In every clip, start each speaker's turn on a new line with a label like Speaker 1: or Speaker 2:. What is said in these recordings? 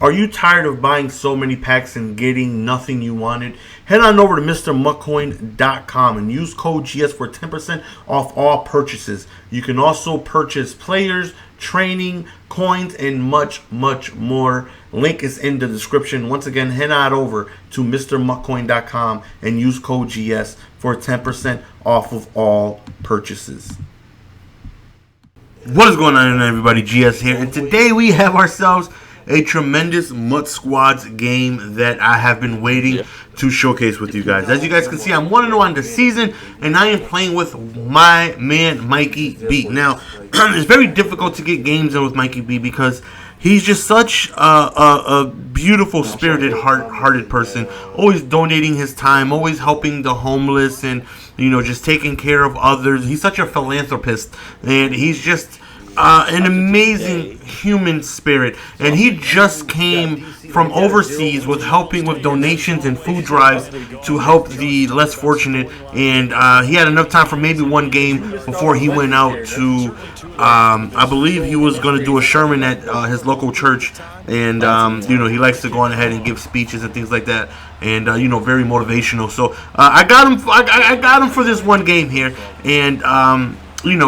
Speaker 1: Are you tired of buying so many packs and getting nothing you wanted? Head on over to MrMuckcoin.com and use code GS for 10% off all purchases. You can also purchase players, training, coins, and much, much more. Link is in the description. Once again, head on over to MrMuckcoin.com and use code GS for 10% off of all purchases. What is going on, everybody? GS here, and today we have ourselves a tremendous Mutt Squads game that I have been waiting to showcase with you guys. As you guys can see, I'm 1-0 on the season, and I am playing with my man Mikey B. Now, it's very difficult to get games in with Mikey B because he's just such a beautiful, spirited, hearted person. Always donating his time, always helping the homeless, and just taking care of others. He's such a philanthropist, and he's just an amazing human spirit, and he just came from overseas with helping with donations and food drives to help the less fortunate, and he had enough time for maybe one game before he went out to I believe he was going to do a sermon at his local church, and he likes to go on ahead and give speeches and things like that, and very motivational. So I got him I got him for this one game here, and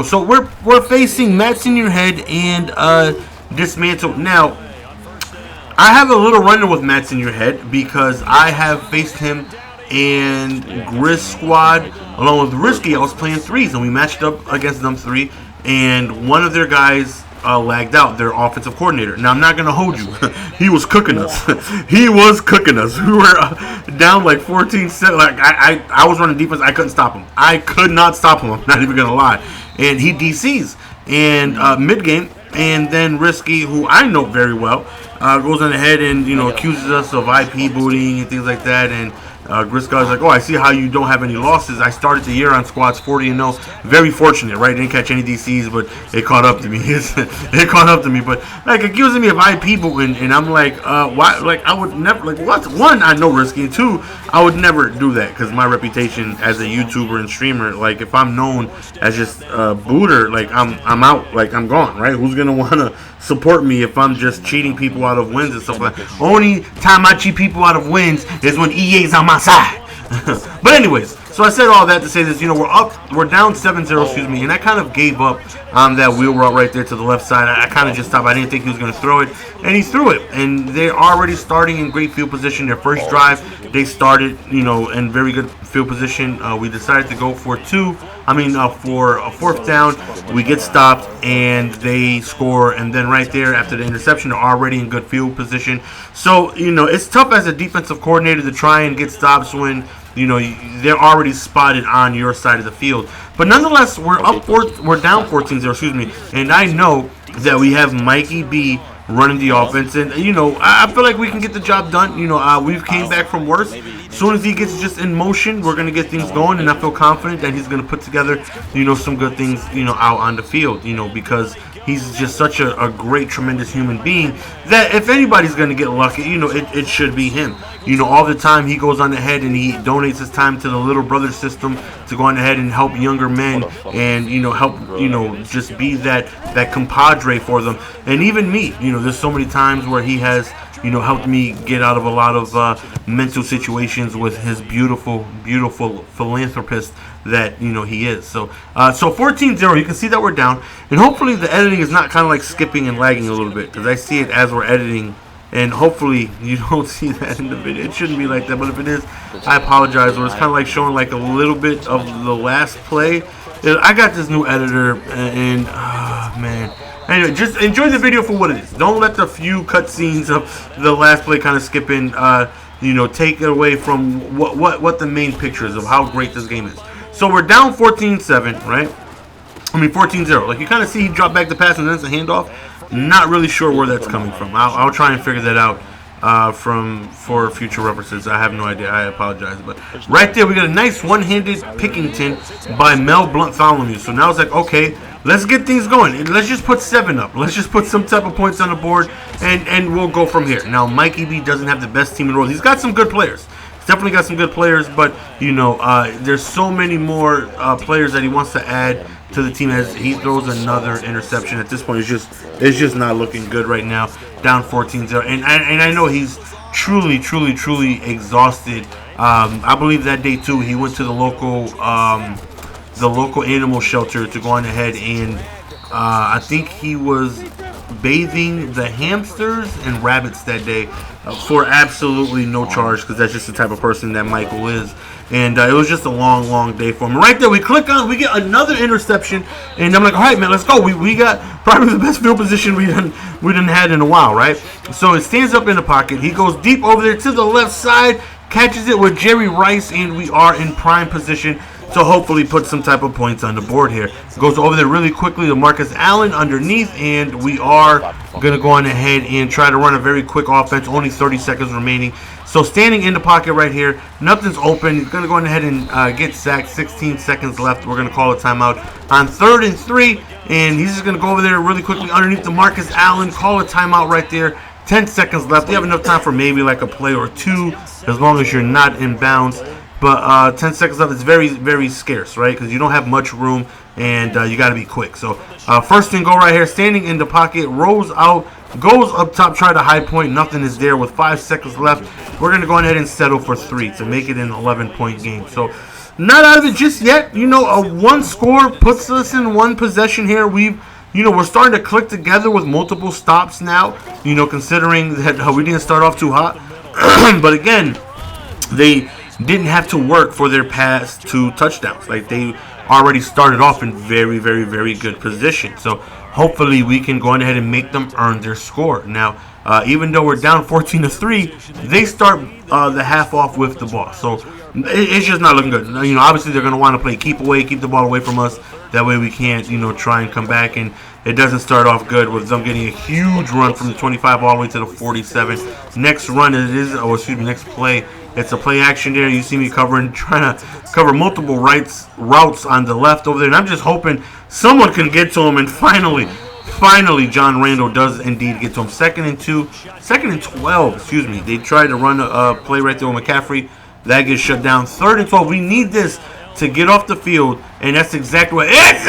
Speaker 1: so we're facing Mats in your head and Dismantle. Now, I have a little run-in with Mats in your head because I have faced him in Grizz Squad along with Risky. I was playing threes, and we matched up against them three, and one of their guys lagged out, their offensive coordinator. Now, I'm not going to hold you. He was cooking us. He was cooking us. We were down like 14-7. Like, I was running defense. I couldn't stop him. I could not stop him. I'm not even going to lie. And he DCs. And mid-game, and then Risky, who I know very well, goes on ahead and, accuses us of IP booting and things like that. And Grisco's like, oh, I see how you don't have any losses. I started the year on squads 40-0. Very fortunate, right? Didn't catch any DCs, but it caught up to me. It caught up to me. But, accusing me of IP booting, and I'm like, why? Like, I would never, what? One, I know Risky, and two, I would never do that because my reputation as a YouTuber and streamer, if I'm known as just a booter, I'm out, I'm gone, right? Who's going to want to support me if I'm just cheating people out of wins and stuff like that? Only time I cheat people out of wins is when EA's on my side. But anyways, so I said all that to say this, we're down 7-0, excuse me, and I kind of gave up on that wheel route right there to the left side. I kind of just stopped. I didn't think he was going to throw it, and he threw it, and they're already starting in great field position. Their first drive, they started, in very good field position. We decided to go for for a fourth down. We get stopped, and they score, and then right there after the interception, they're already in good field position. So, it's tough as a defensive coordinator to try and get stops when they're already spotted on your side of the field. But nonetheless, we're down 14-0, excuse me, and I know that we have Mikey B running the offense, and I feel like we can get the job done. We've came back from worse. As soon as he gets just in motion, we're gonna get things going, and I feel confident that he's gonna put together some good things out on the field, because he's just such a great, tremendous human being that if anybody's going to get lucky, it should be him. All the time he goes on ahead and he donates his time to the Little Brother system to go on ahead and help younger men and, help, just be that compadre for them. And even me, there's so many times where he has, helped me get out of a lot of mental situations with his beautiful, beautiful philanthropist that he is. So 14-0, you can see that we're down, and hopefully the editing is not kind of skipping and lagging a little bit, because I see it as we're editing, and hopefully you don't see that in the video. It shouldn't be like that, but if it is, I apologize. Or it's kind of showing a little bit of the last play. I got this new editor, and man. Anyway, just enjoy the video for what it is. Don't let the few cutscenes of the last play kind of skip in, take it away from what the main picture is of how great this game is. So we're down 14-7, right? 14-0. You kind of see he dropped back the pass and then it's a handoff. Not really sure where that's coming from. I'll try and figure that out for future references. I have no idea. I apologize. But right there, we got a nice one-handed Pickington by Mel Blunt-Tholomew. So now it's okay, let's get things going. Let's just put 7 up. Let's just put some type of points on the board, and we'll go from here. Now, Mikey B doesn't have the best team in the world. He's got some good players. He's definitely got some good players, but you know, there's so many more players that he wants to add to the team as he throws another interception. At this point, it's just not looking good right now. Down 14-0, and I know he's truly exhausted. I believe that day too, he went to the local animal shelter to go on ahead and I think he was bathing the hamsters and rabbits that day for absolutely no charge, because that's just the type of person that Michael is. And it was just a long day for him. Right there, we get another interception, and I'm like, all right, man, let's go. We got probably the best field position we done had in a while, right? So it stands up in the pocket. He goes deep over there to the left side, catches it with Jerry Rice, and we are in prime position to hopefully put some type of points on the board here. Goes over there really quickly to Marcus Allen underneath, and we are going to go on ahead and try to run a very quick offense. Only 30 seconds remaining. So standing in the pocket right here, nothing's open. He's going to go on ahead and get sacked. 16 seconds left. We're going to call a timeout on 3rd and 3, and he's just going to go over there really quickly underneath to Marcus Allen. Call a timeout right there. 10 seconds left. You have enough time for maybe like a play or two, as long as you're not in bounds. But 10 seconds left is very scarce, right? Because you don't have much room, and you got to be quick. So first and goal right here, standing in the pocket, rolls out, goes up top, try to high point. Nothing is there with 5 seconds left. We're going to go ahead and settle for 3 to make it an 11-point game. So not out of it just yet. You know, a one score puts us in one possession here. We're starting to click together with multiple stops now, you know, considering that we didn't start off too hot. But again, they didn't have to work for their past 2 touchdowns. Like, they already started off in very good position. So hopefully we can go on ahead and make them earn their score. Now, even though we're down 14-3, they start the half off with the ball. So it's just not looking good. You know, obviously they're going to want to play keep away, keep the ball away from us. That way we can't, you know, try and come back. And it doesn't start off good with them getting a huge run from the 25 all the way to the 47. Next play. It's a play action there. You see me trying to cover multiple routes on the left over there. And I'm just hoping someone can get to him. And finally, John Randall does indeed get to him. 2nd and 12, excuse me. They tried to run a play right there with McCaffrey. That gets shut down. 3rd and 12. We need this to get off the field, and that's exactly what it's.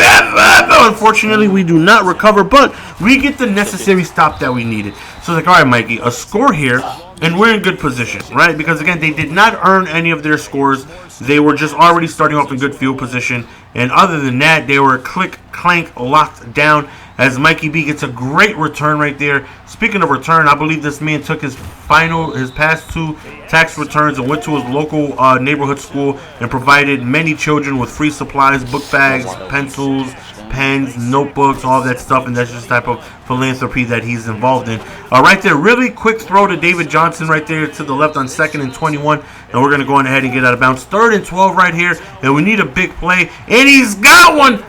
Speaker 1: Unfortunately, we do not recover, but we get the necessary stop that we needed. So it's like, all right, Mikey, a score here, and we're in good position, right? Because again, they did not earn any of their scores. They were just already starting off in good field position, and other than that, they were click, clank, locked down. As Mikey B gets a great return right there. Speaking of return, I believe this man took his past 2 tax returns and went to his local neighborhood school and provided many children with free supplies, book bags, pencils, pens, notebooks, all that stuff, and that's just the type of philanthropy that he's involved in. Right there, really quick throw to David Johnson right there to the left on 2nd and 21, and we're going to go on ahead and get out of bounds. 3rd and 12 right here, and we need a big play, and he's got one!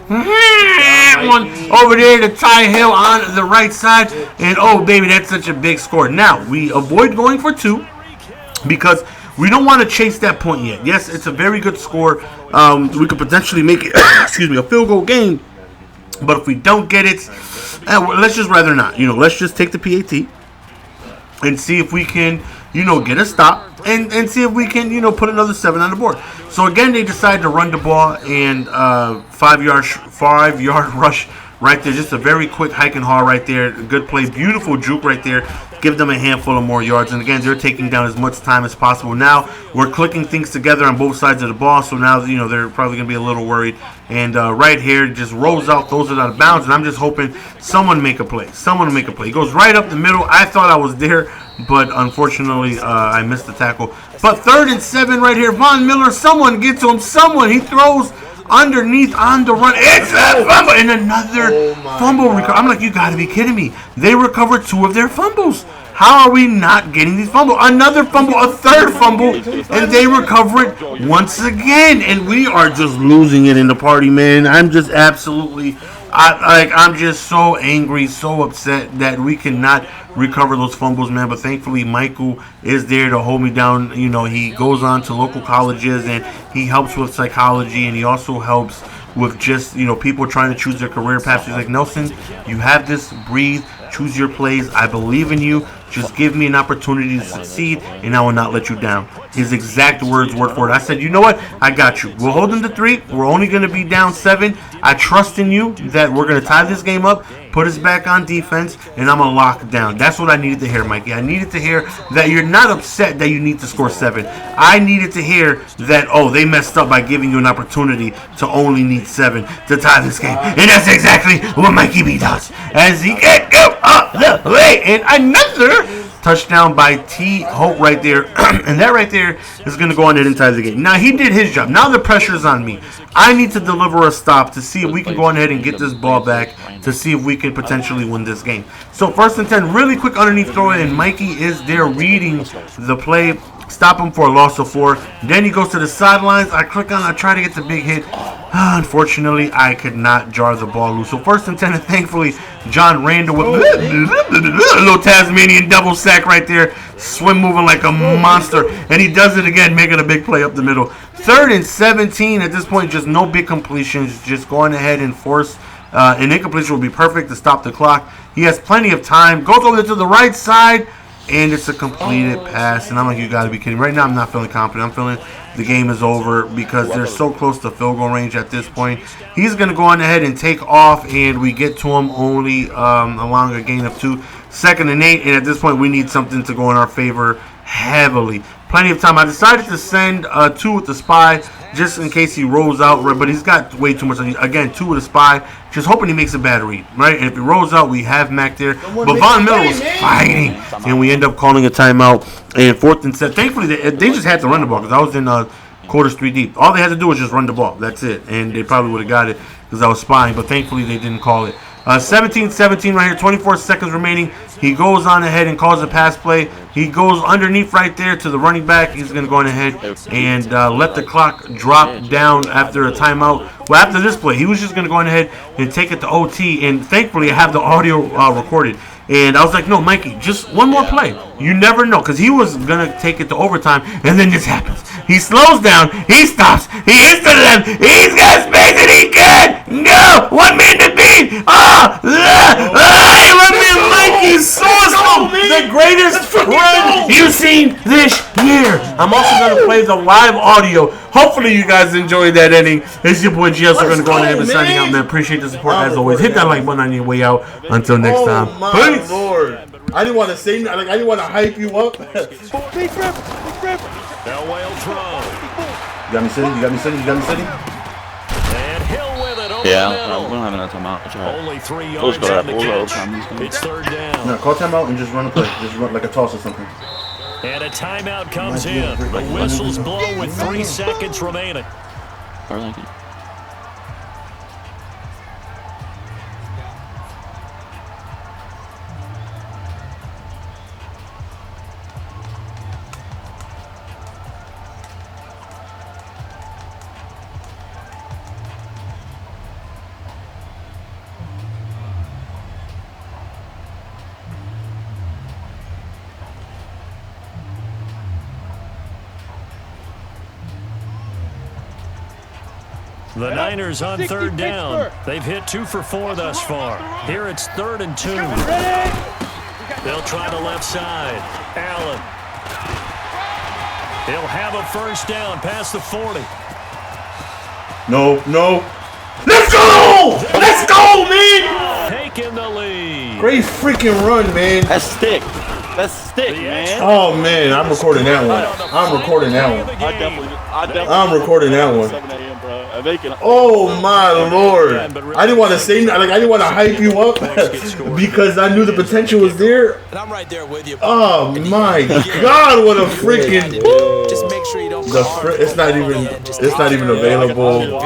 Speaker 1: One over there to Ty Hill on the right side, and oh baby, that's such a big score. Now, we avoid going for 2 because we don't want to chase that point yet. Yes, it's a very good score. We could potentially make it, a field goal game. But if we don't get it, let's just rather not. You know, let's just take the PAT and see if we can, you know, get a stop and see if we can, you know, put another 7 on the board. So again, they decide to run the ball and 5-yard rush right there. Just a very quick hike and haul right there. Good play, beautiful juke right there. Give them a handful of more yards. And again, they're taking down as much time as possible. Now we're clicking things together on both sides of the ball. So now, you know, they're probably going to be a little worried. And right here, just rolls out, throws it out of bounds. And I'm just hoping someone make a play. He goes right up the middle. I thought I was there, but unfortunately, I missed the tackle. But 3rd and 7 right here. Von Miller, someone get to him. He throws underneath on the run. It's a fumble. And another fumble. I'm like, you got to be kidding me. They recovered 2 of their fumbles. How are we not getting these fumbles? Another fumble, a 3rd fumble, and they recover it once again. And we are just losing it in the party, man. I'm just absolutely, I'm just so angry, so upset that we cannot recover those fumbles, man. But thankfully, Michael is there to hold me down. You know, he goes on to local colleges, and he helps with psychology, and he also helps with just, you know, people trying to choose their career paths. He's like, Nelson, you have this, breathe, choose your plays. I believe in you. Just give me an opportunity to succeed, and I will not let you down. His exact words, word for word. I said, you know what? I got you. We'll hold them to 3. We're only going to be down 7. I trust in you that we're going to tie this game up, put us back on defense, and I'm going to lock down. That's what I needed to hear, Mikey. I needed to hear that you're not upset that you need to score 7. I needed to hear that, oh, they messed up by giving you an opportunity to only need 7 to tie this game. And that's exactly what Mikey B does. As he can go up the way. And another touchdown by T. Hope right there. And that right there is going to go on and tie the game. Now, he did his job. Now the pressure's on me. I need to deliver a stop to see if we can go on ahead and get this ball back to see if we can potentially win this game. So, 1st and 10, really quick underneath throw, and Mikey is there reading the play. Stop him for a loss of 4. Then he goes to the sidelines. I click on, I try to get the big hit. Unfortunately, I could not jar the ball loose. So 1st and 10, and thankfully, John Randall with a little Tasmanian double sack right there. Swim moving like a monster. And he does it again, making a big play up the middle. 3rd and 17. At this point, just no big completions. Just going ahead and force an incompletion will be perfect to stop the clock. He has plenty of time. Goes over to the right side. And it's a completed pass. And I'm like, you got to be kidding. Right now, I'm not feeling confident. I'm feeling the game is over because they're so close to field goal range at this point. He's going to go on ahead and take off, and we get to him only along a gain of 2. 2nd and 8, and at this point, we need something to go in our favor heavily. Plenty of time. I decided to send 2 with the spy just in case he rolls out, right? But he's got way too much. Again, 2 with the spy, just hoping he makes a bad read, right? And if he rolls out, we have Mac there. But Von Miller was fighting, and we end up calling a timeout. And 4th and 7. Thankfully, they just had to run the ball because I was in quarters 3 deep. All they had to do was just run the ball. That's it. And they probably would have got it because I was spying. But thankfully, they didn't call it. 17-17 right here, 24 seconds remaining. He goes on ahead and calls a pass play. He goes underneath right there to the running back. He's going to go on ahead and let the clock drop down after a timeout. Well, after this play, he was just going to go on ahead and take it to OT. And thankfully, I have the audio recorded. And I was like, no, Mikey, just one more play. You never know. Because he was going to take it to overtime. And then this happens. He slows down. He stops. He hits to them. He's got space and he can. No. 1 minute to beat. Mikey Sauce, the greatest run you've seen this year. I'm also going to play the live audio. Hopefully you guys enjoyed that inning. It's your boy GS. We're going to go ahead and signing out, man. Appreciate the support as always. Hit that like button on your way out. Until next time.
Speaker 2: Peace. Lord. I didn't want to say nothing. Like, I didn't want to hype you up.
Speaker 3: Big rip. Elway will throw.
Speaker 2: You got me sitting? You got me sitting? You got me sitting?
Speaker 3: And Hill with it over the middle.
Speaker 4: We don't have enough timeout. It's all right.
Speaker 3: Only 3
Speaker 4: We'll
Speaker 3: yards
Speaker 4: just go
Speaker 3: on the
Speaker 4: that
Speaker 3: catch. It's 3rd down.
Speaker 2: No, call timeout and just run a play. Just run like a toss or something.
Speaker 3: And a timeout comes in. The whistles blow with 3 seconds remaining.
Speaker 4: I like it.
Speaker 3: The Niners on 3rd down. They've hit 2 for 4 thus far. Here it's 3rd and 2. They'll try the left side. Allen. He'll have a 1st down past the 40.
Speaker 2: No. Let's go! Let's go, man!
Speaker 3: Taking the lead.
Speaker 2: Great freaking run, man.
Speaker 4: That's stick. That's stick, man.
Speaker 2: Oh, man. I'm recording that one. I'm recording that one. I'm recording that one.
Speaker 4: 7 a.m., bro.
Speaker 2: Oh, my Lord. I didn't want to say nothing. Like, I didn't want to hype you up because I knew the potential was there.
Speaker 5: And I'm right there with you.
Speaker 2: Oh, my God. What a freaking...
Speaker 5: Just make sure you don't
Speaker 2: it's not even available.